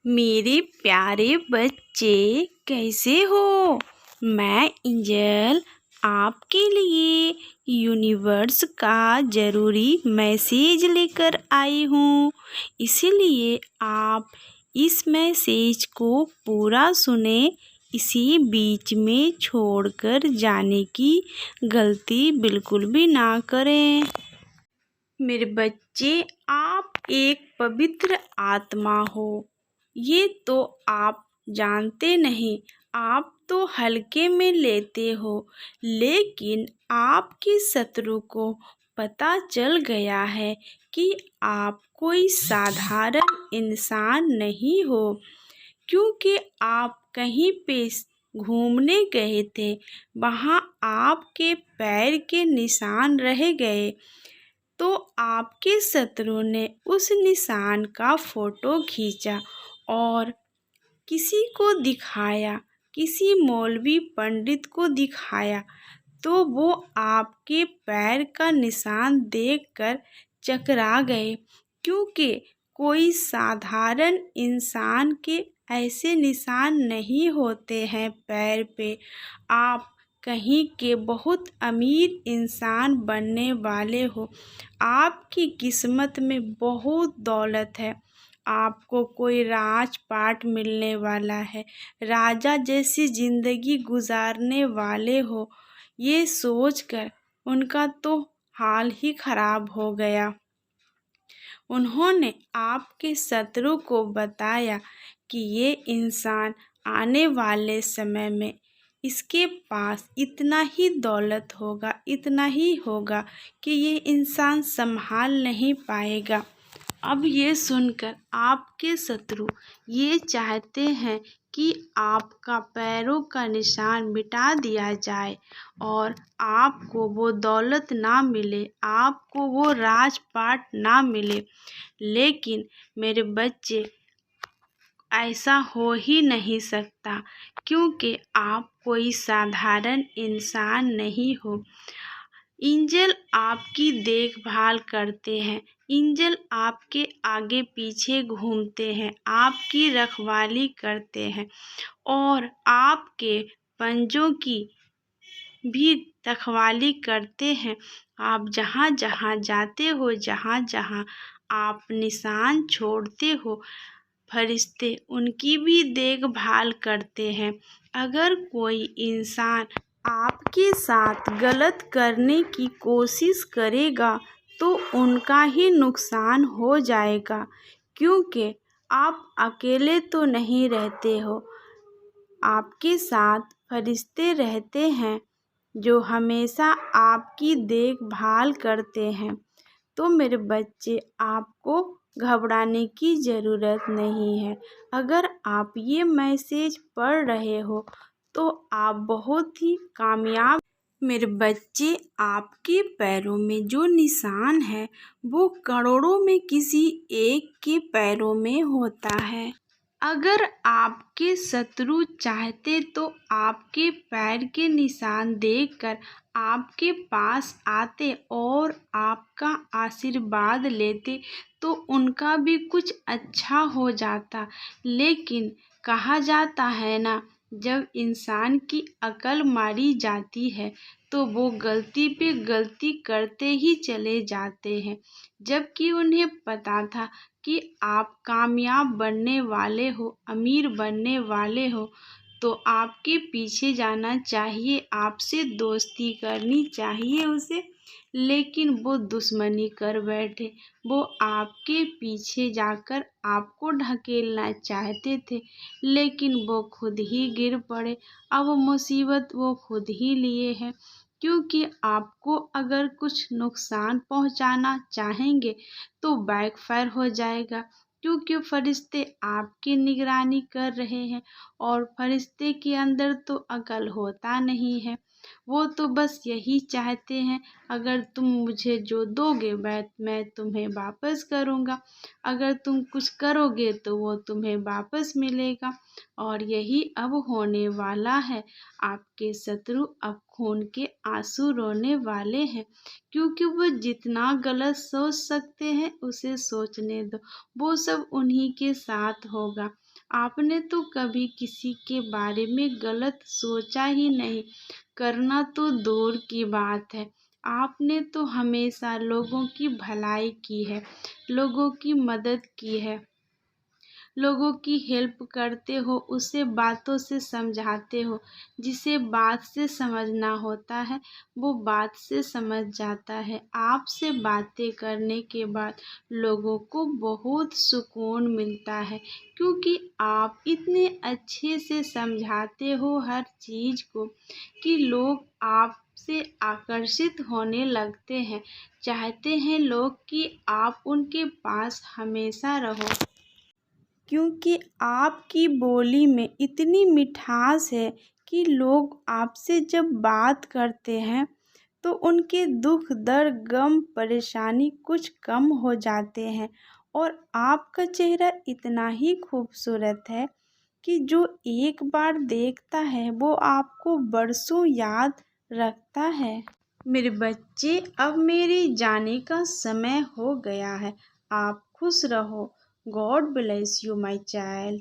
मेरे प्यारे बच्चे कैसे हो। मैं एंजल आपके लिए यूनिवर्स का ज़रूरी मैसेज लेकर आई हूँ। इसीलिए आप इस मैसेज को पूरा सुने। इसी बीच में छोड़कर जाने की गलती बिल्कुल भी ना करें। मेरे बच्चे, आप एक पवित्र आत्मा हो, ये तो आप जानते नहीं। आप तो हल्के में लेते हो, लेकिन आपके शत्रु को पता चल गया है कि आप कोई साधारण इंसान नहीं हो, क्योंकि आप कहीं पे घूमने गए थे, वहाँ आपके पैर के निशान रह गए, तो आपके शत्रु ने उस निशान का फोटो खींचा और किसी को दिखाया, किसी मौलवी पंडित को दिखाया, तो वो आपके पैर का निशान देखकर चकरा गए, क्योंकि कोई साधारण इंसान के ऐसे निशान नहीं होते हैं पैर पे। आप कहीं के बहुत अमीर इंसान बनने वाले हो। आपकी किस्मत में बहुत दौलत है। आपको कोई राजपाट मिलने वाला है, राजा जैसी जिंदगी गुजारने वाले हो। ये सोचकर उनका तो हाल ही खराब हो गया। उन्होंने आपके शत्रु को बताया कि ये इंसान आने वाले समय में इसके पास इतना ही दौलत होगा, इतना ही होगा कि ये इंसान संभाल नहीं पाएगा। अब ये सुनकर आपके शत्रु ये चाहते हैं कि आपका पैरों का निशान मिटा दिया जाए और आपको वो दौलत ना मिले, आपको वो राजपाट ना मिले। लेकिन मेरे बच्चे, ऐसा हो ही नहीं सकता, क्योंकि आप कोई साधारण इंसान नहीं हो। एंजल आपकी देखभाल करते हैं। एंजल आपके आगे पीछे घूमते हैं, आपकी रखवाली करते हैं और आपके पंजों की भी रखवाली करते हैं। आप जहाँ जहाँ जाते हो, जहाँ जहाँ आप निशान छोड़ते हो, फरिश्ते उनकी भी देखभाल करते हैं। अगर कोई इंसान आपके साथ गलत करने की कोशिश करेगा तो उनका ही नुकसान हो जाएगा, क्योंकि आप अकेले तो नहीं रहते हो, आपके साथ फरिश्ते रहते हैं जो हमेशा आपकी देखभाल करते हैं। तो मेरे बच्चे, आपको घबराने की ज़रूरत नहीं है। अगर आप ये मैसेज पढ़ रहे हो तो आप बहुत ही कामयाब। मेरे बच्चे, आपके पैरों में जो निशान है वो करोड़ों में किसी एक के पैरों में होता है। अगर आपके शत्रु चाहते तो आपके पैर के निशान देखकर आपके पास आते और आपका आशीर्वाद लेते, तो उनका भी कुछ अच्छा हो जाता। लेकिन कहा जाता है ना, जब इंसान की अकल मारी जाती है तो वो गलती पे गलती करते ही चले जाते हैं, जबकि उन्हें पता था कि आप कामयाब बनने वाले हो, अमीर बनने वाले हो, तो आपके पीछे जाना चाहिए, आपसे दोस्ती करनी चाहिए उसे। लेकिन वो दुश्मनी कर बैठे। वो आपके पीछे जाकर आपको ढकेलना चाहते थे, लेकिन वो खुद ही गिर पड़े। अब मुसीबत वो खुद ही लिए हैं, क्योंकि आपको अगर कुछ नुकसान पहुंचाना चाहेंगे तो बैकफायर हो जाएगा, क्योंकि फरिश्ते आपकी निगरानी कर रहे हैं और फरिश्ते के अंदर तो अकल होता नहीं है। वो तो बस यही चाहते हैं, अगर तुम मुझे जो दोगे मैं तुम्हें वापस करूँगा, अगर तुम कुछ करोगे तो वो तुम्हें वापस मिलेगा। और यही अब होने वाला है। आपके आपके शत्रु अब खून के आंसू रोने वाले हैं, क्योंकि वो जितना गलत सोच सकते हैं उसे सोचने दो, वो सब उन्हीं के साथ होगा। आपने तो कभी किसी के बारे में गलत सोचा ही नहीं, करना तो दूर की बात है। आपने तो हमेशा लोगों की भलाई की है, लोगों की मदद की है, लोगों की हेल्प करते हो, उसे बातों से समझाते हो। जिसे बात से समझना होता है वो बात से समझ जाता है। आपसे बातें करने के बाद लोगों को बहुत सुकून मिलता है, क्योंकि आप इतने अच्छे से समझाते हो हर चीज़ को कि लोग आपसे आकर्षित होने लगते हैं। चाहते हैं लोग कि आप उनके पास हमेशा रहो, क्योंकि आपकी बोली में इतनी मिठास है कि लोग आपसे जब बात करते हैं तो उनके दुख दर्द गम परेशानी कुछ कम हो जाते हैं। और आपका चेहरा इतना ही खूबसूरत है कि जो एक बार देखता है वो आपको बरसों याद रखता है। मेरे बच्चे, अब मेरे जाने का समय हो गया है। आप खुश रहो। God bless you my child.